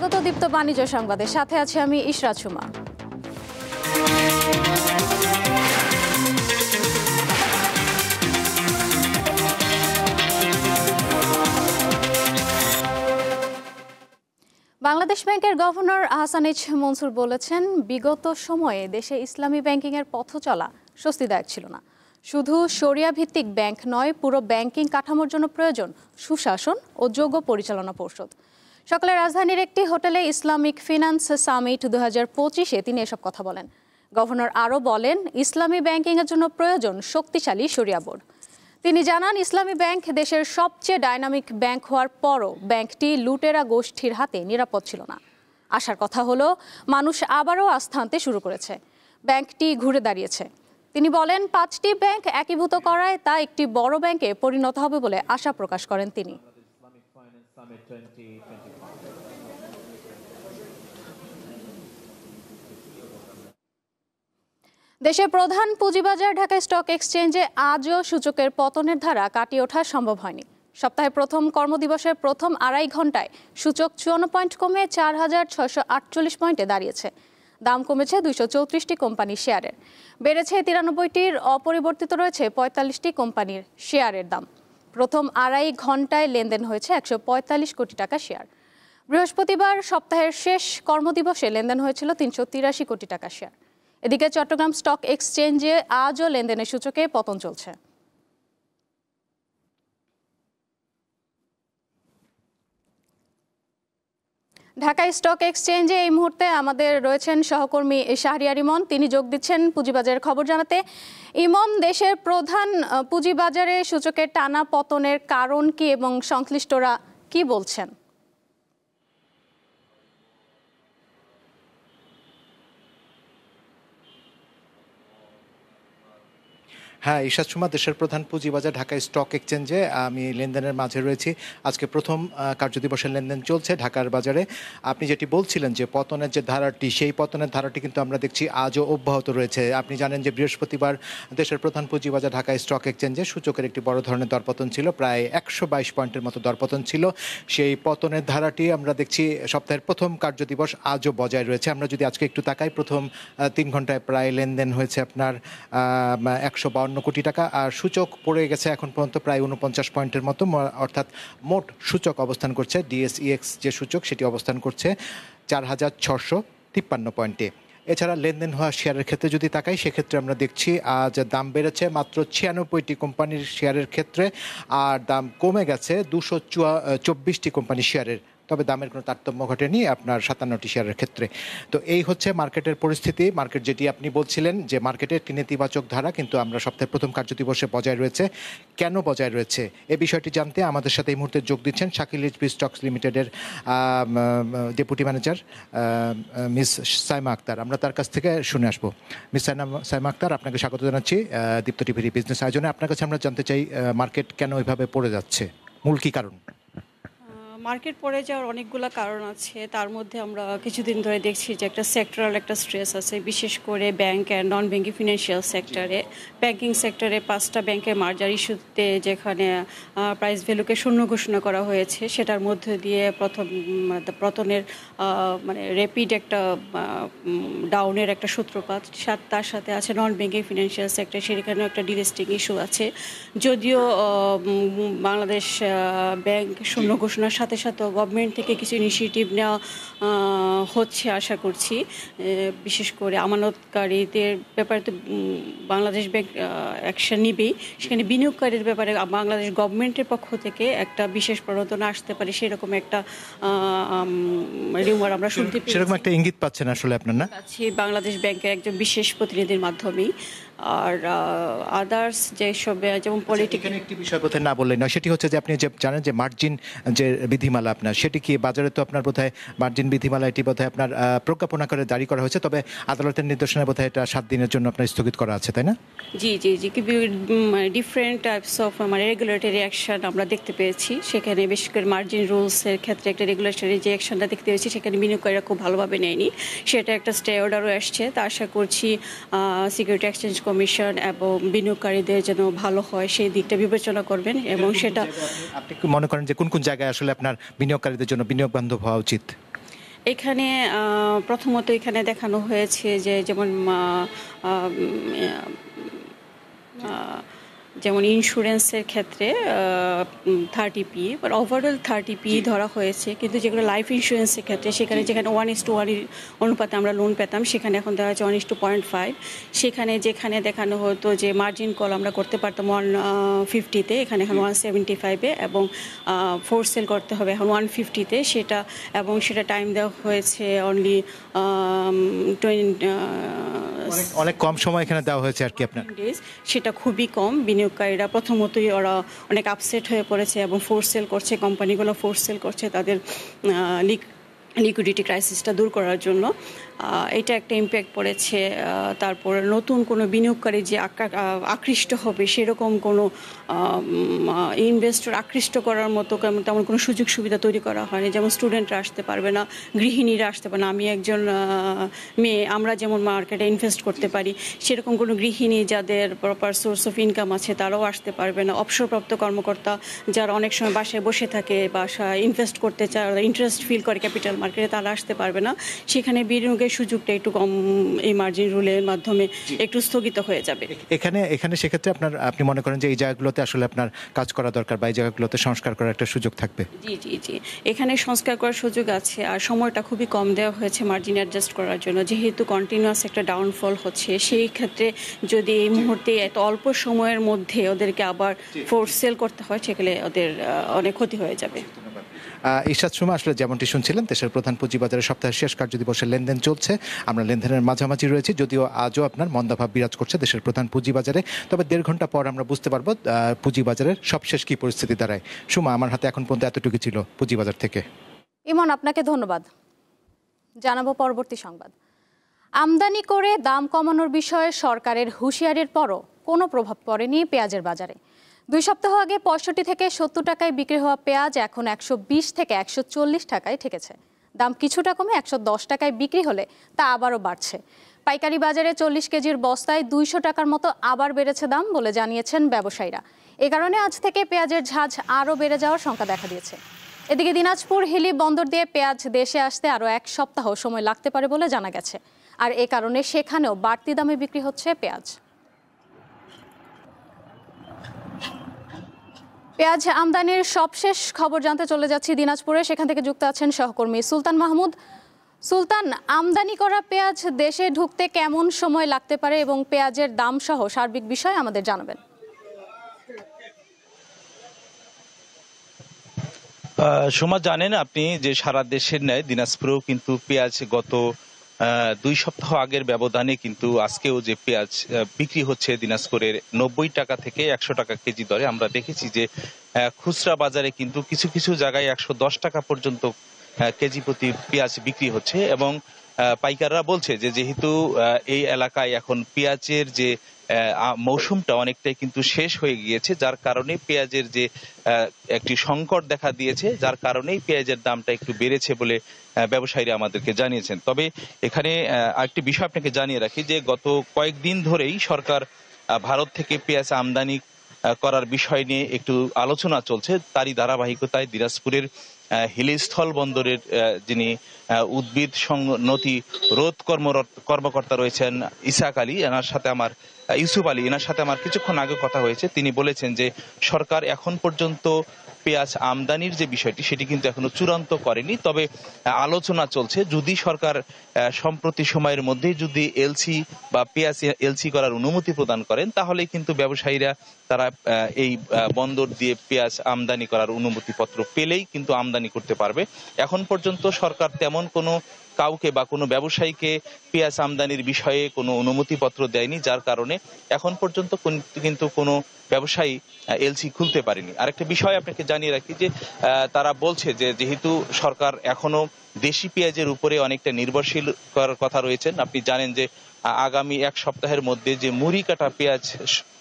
স্বাগত দীপ্ত বাণিজ্য সংবাদে, সাথে আছি আমি ইশরাত সুমা। বাংলাদেশ ব্যাংকের গভর্নর আহসান এইচ মনসুর বলেছেন, বিগত সময়ে দেশে ইসলামী ব্যাংকিংয়ের পথ চলা স্বস্তিদায়ক ছিল না। শুধু শরিয়া ভিত্তিক ব্যাংক নয়, পুরো ব্যাংকিং কাঠামোর জন্য প্রয়োজন সুশাসন ও যোগ্য পরিচালনা পর্ষদ। সকালে রাজধানীর একটি হোটেলে ইসলামিক ফিন্যান্স সামিট 2025-এ তিনি এসব কথা বলেন। গভর্নর আরও বলেন, ইসলামী ব্যাংকিংয়ের জন্য প্রয়োজন শক্তিশালী শরিয়া বোর্ড। তিনি জানান, ইসলামী ব্যাংক দেশের সবচেয়ে ডাইনামিক ব্যাংক হওয়ার পরও ব্যাংকটি লুটেরা গোষ্ঠীর হাতে নিরাপদ ছিল না। আশার কথা হলো, মানুষ আবারও আস্থা আনতে শুরু করেছে, ব্যাংকটি ঘুরে দাঁড়িয়েছে। তিনি বলেন, 5টি ব্যাংক একীভূত করায় তা একটি বড় ব্যাংকে পরিণত হবে বলে আশা প্রকাশ করেন তিনি। দেশের প্রধান পুঁজিবাজার ঢাকা স্টক এক্সচেঞ্জে আজও সূচকের পতনের ধারা কাটিয়ে ওঠা সম্ভব হয়নি। সপ্তাহের প্রথম কর্মদিবসের প্রথম আড়াই ঘন্টায় সূচক 54 পয়েন্ট কমে 4,648 পয়েন্টে দাঁড়িয়েছে। দাম কমেছে 234টি কোম্পানির শেয়ারের, বেড়েছে 93টির, অপরিবর্তিত রয়েছে 45টি কোম্পানির শেয়ারের দাম। প্রথম আড়াই ঘন্টায় লেনদেন হয়েছে 145 কোটি টাকা শেয়ার। বৃহস্পতিবার সপ্তাহের শেষ কর্মদিবসে লেনদেন হয়েছিল 383 কোটি টাকা শেয়ার। এদিকে চট্টগ্রাম স্টক এক্সচেঞ্জে আজও লেনদেনের সূচকে পতন চলছে। ঢাকা স্টক এক্সচেঞ্জে এই মুহূর্তে আমাদের রয়েছেন সহকর্মী শাহরিয়ার ইমন, তিনি যোগ দিচ্ছেন পুঁজিবাজারের খবর জানাতে। ইমন, দেশের প্রধান পুঁজিবাজারে সূচকের টানা পতনের কারণ কি এবং সংশ্লিষ্টরা কি বলছেন? হ্যাঁ, ইশরাত সুমা, দেশের প্রধান পুঁজিবাজার ঢাকা স্টক এক্সচেঞ্জে আমি লেনদেনের মাঝে রয়েছি। আজকে প্রথম কার্যদিবসের লেনদেন চলছে ঢাকার বাজারে। আপনি যেটি বলছিলেন যে পতনের যে ধারাটি, সেই পতনের ধারাটি কিন্তু আমরা দেখছি আজও অব্যাহত রয়েছে। আপনি জানেন যে বৃহস্পতিবার দেশের প্রধান পুঁজিবাজার ঢাকা স্টক এক্সচেঞ্জে সূচকের একটি বড় ধরনের দরপতন ছিল, প্রায় 122 পয়েন্টের মতো দরপতন ছিল। সেই পতনের ধারাটি আমরা দেখছি সপ্তাহের প্রথম কার্যদিবস আজও বজায় রয়েছে। আমরা যদি আজকে একটু তাকাই, প্রথম 3 ঘন্টায় প্রায় লেনদেন হয়েছে আপনার 152 কোটি টাকা, আর সূচক পড়ে গেছে এখন পর্যন্ত প্রায় 49 পয়েন্টের মতো, অর্থাৎ মোট সূচক অবস্থান করছে, ডিএসইএক্স যে সূচক সেটি অবস্থান করছে 4,653 পয়েন্টে। এছাড়া লেনদেন হওয়া শেয়ারের ক্ষেত্রে যদি তাকাই, সেক্ষেত্রে আমরা দেখছি আজ দাম বেড়েছে মাত্র 96টি কোম্পানির শেয়ারের ক্ষেত্রে, আর দাম কমে গেছে 224টি কোম্পানির শেয়ারের, তবে দামের কোনো তারতম্য ঘটেনি আপনার 57টি শেয়ারের ক্ষেত্রে। তো এই হচ্ছে মার্কেটের পরিস্থিতি। মার্কেট যেটি আপনি বলছিলেন যে মার্কেটের একটি নেতিবাচক ধারা কিন্তু আমরা সপ্তাহের প্রথম কার্যদিবসে বজায় রয়েছে। কেন বজায় রয়েছে এই বিষয়টি জানতে আমাদের সাথে এই মুহূর্তে যোগ দিচ্ছেন শাকিল এইচবি স্টকস লিমিটেডের deputy manager miss Saima Akter. আমরা তার কাছ থেকে শুনে আসবো। মিস সাইমা আক্তার, আপনাকে স্বাগত জানাচ্ছি দীপ্ত টিভির বিজনেস আয়োজনে। আপনার কাছে আমরা জানতে চাই, মার্কেট কেন এভাবে পড়ে যাচ্ছে, মূল কী কারণ? মার্কেট পড়ে যাওয়ার অনেকগুলো কারণ আছে। তার মধ্যে আমরা কিছুদিন ধরে দেখছি যে একটা সেক্টরাল একটা স্ট্রেস আছে, বিশেষ করে bank and non banking financial সেক্টরে। ব্যাংকিং সেক্টরে 5টা ব্যাংকের মার্জার ইস্যুতে যেখানে প্রাইস ভ্যালুকে শূন্য ঘোষণা করা হয়েছে, সেটার মধ্যে দিয়ে পতনের মানে র্যাপিড একটা ডাউনের একটা সূত্রপাত। তার সাথে আছে নন ব্যাংকিং ফিনান্সিয়াল সেক্টর, সেখানেও একটা ডিলিস্টিং ইস্যু আছে। যদিও বাংলাদেশ ব্যাংক শূন্য ঘোষণার সাথে সাথে গভর্নমেন্ট থেকে কিছু ইনিশিয়েটিভ নেওয়া হচ্ছে আশা করছি, বিশেষ করে আমানতকারীদের ব্যাপারে তো বাংলাদেশ ব্যাংক অ্যাকশন নিবেই, সেখানে বিনিয়োগকারীর ব্যাপারে বাংলাদেশ গভর্নমেন্টের পক্ষ থেকে একটা বিশেষ প্রণোদনা আসতে পারে, সেরকম একটা রিউমার আমরা শুনতে পেয়েছি। সেরকম একটা ইঙ্গিত পাচ্ছেন আসলে আপনার? না, বাংলাদেশ ব্যাংকের একজন বিশেষ প্রতিনিধির মাধ্যমেই। আর আদার্স যেসব যেমন পলিটিক্যাল একটি বিষয় বোধহয় না বললেন না, সেটি হচ্ছে যে আপনি যে জানেন যে মার্জিন যে বিধিমালা আপনার, সেটি কি বাজারে তো আপনার বোধহয় মার্জিন বিধিমালা এটি বোধহয় আপনার প্রজ্ঞাপনা করে জারি করা হয়েছে, তবে আদালতের নির্দেশনায় বোধহয় এটা 7 দিনের জন্য আপনার স্থগিত করা আছে, তাই না? জি জি জি ডিফারেন্ট টাইপস অফ মানে রেগুলেটরি অ্যাকশন আমরা দেখতে পেয়েছি। সেখানে বিশেষ করে মার্জিন রুলসের ক্ষেত্রে একটা রেগুলেটরি যে অ্যাকশনটা দেখতে পেয়েছি, সেখানে বিনিয়োগকারীরা খুব ভালোভাবে নেয়নি, সেটা একটা স্টে অর্ডারও আসছে। তা আশা করছি সিকিউরিটি এক্সচেঞ্জ কমিশন এবং বিনিয়োগকারীদের যেন ভালো হয় সেই দিকটা বিবেচনা করবেন, এবং সেটা আপনি মনে করেন যে কোন কোন জায়গায় আসলে আপনার বিনিয়োগকারীদের জন্য বিনিয়োগ বান্ধব হওয়া উচিত? এখানে প্রথমত এখানে দেখানো হয়েছে যে যেমন ইন্স্যুরেন্সের ক্ষেত্রে 30p, বাট ওভারঅল 30p ধরা হয়েছে, কিন্তু যেগুলো লাইফ ইন্স্যুরেন্সের ক্ষেত্রে সেখানে যেখানে 1:1 অনুপাতে আমরা লোন পেতাম সেখানে এখন দেখা যাচ্ছে 1:0.5। যেখানে দেখানো হতো যে মার্জিন কল আমরা করতে পারতাম 150-তে, এখানে এখন 175-এ, এবং ফোর সেল করতে হবে এখন 150-তে, সেটা টাইম দেওয়া হয়েছে অনলি অনেক কম সময় এখানে দেওয়া হয়েছে আর কি আপনার ডেজ। সেটা খুবই কম। বিনিয়োগকারীরা প্রথমতই ওরা অনেক আপসেট হয়ে পড়েছে এবং ফোর্স সেল করছে, কোম্পানিগুলো ফোর্স সেল করছে তাদের লিকুইডিটি ক্রাইসিসটা দূর করার জন্য। এটা একটা ইম্প্যাক্ট পড়েছে। তারপর নতুন কোনো বিনিয়োগকারী যে আকৃষ্ট হবে সেরকম কোনো ইনভেস্টর আকৃষ্ট করার মতো তেমন কোনো সুযোগ সুবিধা তৈরি করা হয়নি। যেমন স্টুডেন্টরা আসতে পারবে না, গৃহিণীরা আসতে পারে না। আমি একজন মেয়ে, আমরা যেমন মার্কেটে ইনভেস্ট করতে পারি সেরকম কোনো গৃহিণী যাদের প্রপার সোর্স অফ ইনকাম আছে তারাও আসতে পারবে না। অবসরপ্রাপ্ত কর্মকর্তা যারা অনেক সময় বাসায় বসে থাকে, বাসায় ইনভেস্ট করতে চায়, ইন্টারেস্ট ফিল করে ক্যাপিটাল মার্কেটে, তারা আসতে পারবে না। সেখানে বিনিয়োগের সুযোগটা একটু কম, এই মার্জিন রুলের মাধ্যমে একটু স্থগিত হয়ে যাবে। এখানে সেক্ষেত্রে আপনি মনে করেন যে এই জায়গাগুলোতে আসলে আপনার কাজ করা দরকার বা এই জায়গাগুলোতে সংস্কার করার একটা সুযোগ থাকবে? জি, এখানে সংস্কার করার সুযোগ আছে, আর সময়টা খুবই কম দেওয়া হয়েছে মার্জিন অ্যাডজাস্ট করার জন্য। যেহেতু কন্টিনিউয়াস একটা ডাউনফল হচ্ছে, সেই ক্ষেত্রে যদি এই মুহূর্তে এত অল্প সময়ের মধ্যে ওদেরকে আবার ফোর্স সেল করতে হয় সেখানে ওদের অনেক ক্ষতি হয়ে যাবে। ইরশাদ সুমা, আসলে যেমনটি শুনছিলেন দেশের প্রধান পুঁজিবাজারে সপ্তাহের শেষ কার্যদিবসের লেনদেন চলছে। আমরা লেনদেনের মাঝামাঝি রয়েছি, যদিও আজও আপনার মন্দাভাব বিরাজ করছে দেশের প্রধান পুঁজিবাজারে। তবে 1.5 ঘন্টা পর আমরা বুঝতে পারবো পুঁজিবাজারের সবশেষ কি পরিস্থিতি দাঁড়ায়। সুমা, আমার হাতে এখন পর্যন্ত এতটুকু ছিল পুঁজিবাজার থেকে। ইমন, আপনাকে ধন্যবাদ। জানাবো পরবর্তী সংবাদ। আমদানি করে দাম কমানোর বিষয়ে সরকারের হুঁশিয়ারির পরও কোনো প্রভাব পড়েনি পেঁয়াজের বাজারে। 2 সপ্তাহ আগে 65 থেকে 70 টাকায় বিক্রি হওয়া পেঁয়াজ এখন 120 থেকে 140 টাকায় ঠেকেছে। দাম কিছুটা কমে 110 টাকায় বিক্রি হলে তা আবারও বাড়ছে। পাইকারি বাজারে 40 কেজির বস্তায় 200 টাকার মতো আবার বেড়েছে দাম বলে জানিয়েছেন ব্যবসায়ীরা। এ কারণে আজ থেকে পেঁয়াজের ঝাঁজ আরও বেড়ে যাওয়ার শঙ্কা দেখা দিয়েছে। এদিকে দিনাজপুর হিলি বন্দর দিয়ে পেঁয়াজ দেশে আসতে আরও 1 সপ্তাহ সময় লাগতে পারে বলে জানা গেছে। আর এ কারণে সেখানেও বাড়তি দামে বিক্রি হচ্ছে পেঁয়াজ। পেঁয়াজ আমদানির সবশেষ খবর জানতে চলে যাচ্ছি দিনাজপুরে। সেখান থেকে যুক্ত আছেন সহকর্মী সুলতান মাহমুদ। সুলতান, আমদানি করা পেঁয়াজ দেশে ঢুকতে কেমন সময় লাগতে পারে এবং পেঁয়াজের দাম সহ সার্বিক বিষয় আমাদের জানাবেন। সোমা, জানেন আপনি যে সারা দেশের ন্যায় দিনাজপুরেও কিন্তু পেঁয়াজ গত 2 সপ্তাহ আগের ব্যবধানে কিন্তু আজকেও যে পেঁয়াজ বিক্রি হচ্ছে দিনাজপুরের 90 টাকা থেকে 100 টাকা কেজি দরে। আমরা দেখেছি যে খুচরা বাজারে কিন্তু কিছু কিছু জায়গায় 110 টাকা পর্যন্ত কেজি প্রতি পেঁয়াজ বিক্রি হচ্ছে, এবং পাইকাররা বলছে যে যেহেতু এই এলাকায় এখন পেঁয়াজের যে মৌসুমটা অনেকটাই কিন্তু শেষ হয়ে গিয়েছে, যার কারণে পেঁয়াজের যে একটি সংকট দেখা দিয়েছে, যার কারণেই পেঁয়াজের দামটা একটু বেড়েছে বলে ব্যবসায়ীরা আমাদেরকে জানিয়েছেন। তবে এখানে আরেকটি বিষয় আপনাকে জানিয়ে রাখি যে গত কয়েকদিন ধরেই সরকার ভারত থেকে পেঁয়াজ আমদানি করার বিষয় নিয়ে একটু আলোচনা চলছে। তারই ধারাবাহিকতায় দিনাজপুরের হিলিস্থল বন্দরের যিনি উদ্ভিদ সংনতি রোধ কর্মকর্তা রয়েছেন ইসাক আলী, ইউসুফ আলী, এনার সাথে আমার কিছুক্ষণ আগে কথা হয়েছে। তিনি বলেছেন যে সরকার এখন পর্যন্ত পেঁয়াজ আমদানির যে বিষয়টি সেটি কিন্তু এখনো চূড়ান্ত করেনি, তবে আলোচনা চলছে। যদি সরকার সম্প্রতি সময়ের মধ্যেই যদি এলসি বা পেঁয়াজ এলসি করার অনুমতি প্রদান করেন, তাহলে কিন্তু ব্যবসায়ীরা তারা এই বন্দর দিয়ে পেঁয়াজ আমদানি করার অনুমতিপত্র পেলেই কিন্তু আমদানি করতে পারবে। এখন পর্যন্ত সরকার তেমন কোনো কাউকে বা কোনো ব্যবসায়ীকে পেঁয়াজ আমদানির বিষয়ে কোনো অনুমতিপত্র দেয়নি, যার কারণে এখন পর্যন্ত কিন্তু কোনো ব্যবসায়ী এলসি খুলতে পারেনি। আরেকটা বিষয় আপনাকে জানিয়ে রাখি যে তারা বলছে যে যেহেতু সরকার এখনো দেশি পেঁয়াজের উপরে অনেকটা নির্ভরশীল করার কথা রয়েছেন। আপনি জানেন যে আগামী 1 সপ্তাহের মধ্যে যে মুড়ি কাটা পেঁয়াজ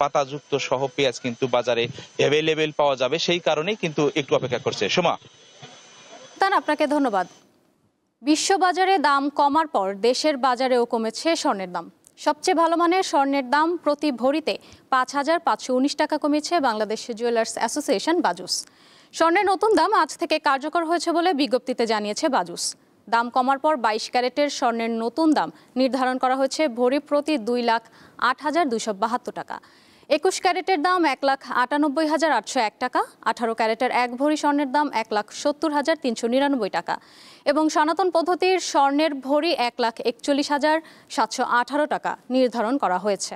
পাতাযুক্ত সহ পেঁয়াজ কিন্তু বাজারে অ্যাভেলেবেল পাওয়া যাবে, সেই কারণেই কিন্তু একটু অপেক্ষা করছে। সোমা, আপনাকে ধন্যবাদ। বিশ্ববাজারে দাম কমার পর দেশের বাজারেও কমেছে স্বর্ণের দাম। সবচেয়ে ভালো মানের স্বর্ণের দাম প্রতি ভরিতে 5,519 টাকা কমেছে বাংলাদেশ জুয়েলার্স অ্যাসোসিয়েশন বাজুস। স্বর্ণের নতুন দাম আজ থেকে কার্যকর হয়েছে বলে বিজ্ঞপ্তিতে জানিয়েছে বাজুস। দাম কমার পর 22 ক্যারেটের স্বর্ণের নতুন দাম নির্ধারণ করা হয়েছে ভরি প্রতি 2,08,272 টাকা। 21 ক্যারেটের দাম 1,98,801 টাকা, 18 ক্যারেটের 1 ভরি স্বর্ণের দাম 1,70,399 টাকা এবং সনাতন পদ্ধতির স্বর্ণের ভরি 1,41,718 টাকা নির্ধারণ করা হয়েছে।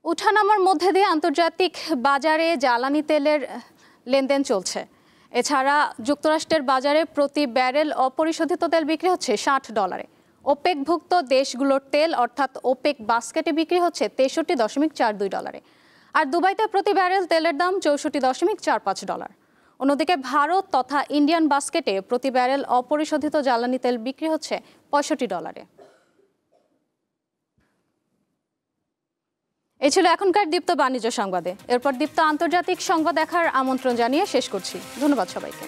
উঠানামার মধ্যে দিয়ে আন্তর্জাতিক বাজারে জ্বালানি তেলের লেনদেন চলছে। এছাড়া যুক্তরাষ্ট্রের বাজারে প্রতি ব্যারেল অপরিশোধিত তেল বিক্রি হচ্ছে $60। ওপেকভুক্ত দেশগুলোর তেল অর্থাৎ ওপেক বাস্কেটে বিক্রি হচ্ছে $63.42। আর দুবাইতে প্রতি ব্যারেল তেলের দাম $64.45। অন্যদিকে ভারত তথা ইন্ডিয়ান বাস্কেটে প্রতি ব্যারেল অপরিশোধিত জ্বালানি তেল বিক্রি হচ্ছে $65। এই ছিল এখনকার দীপ্ত বাণিজ্য সংবাদে। এরপর দীপ্ত আন্তর্জাতিক সংবাদ দেখার আমন্ত্রণ জানিয়ে শেষ করছি। ধন্যবাদ সবাইকে।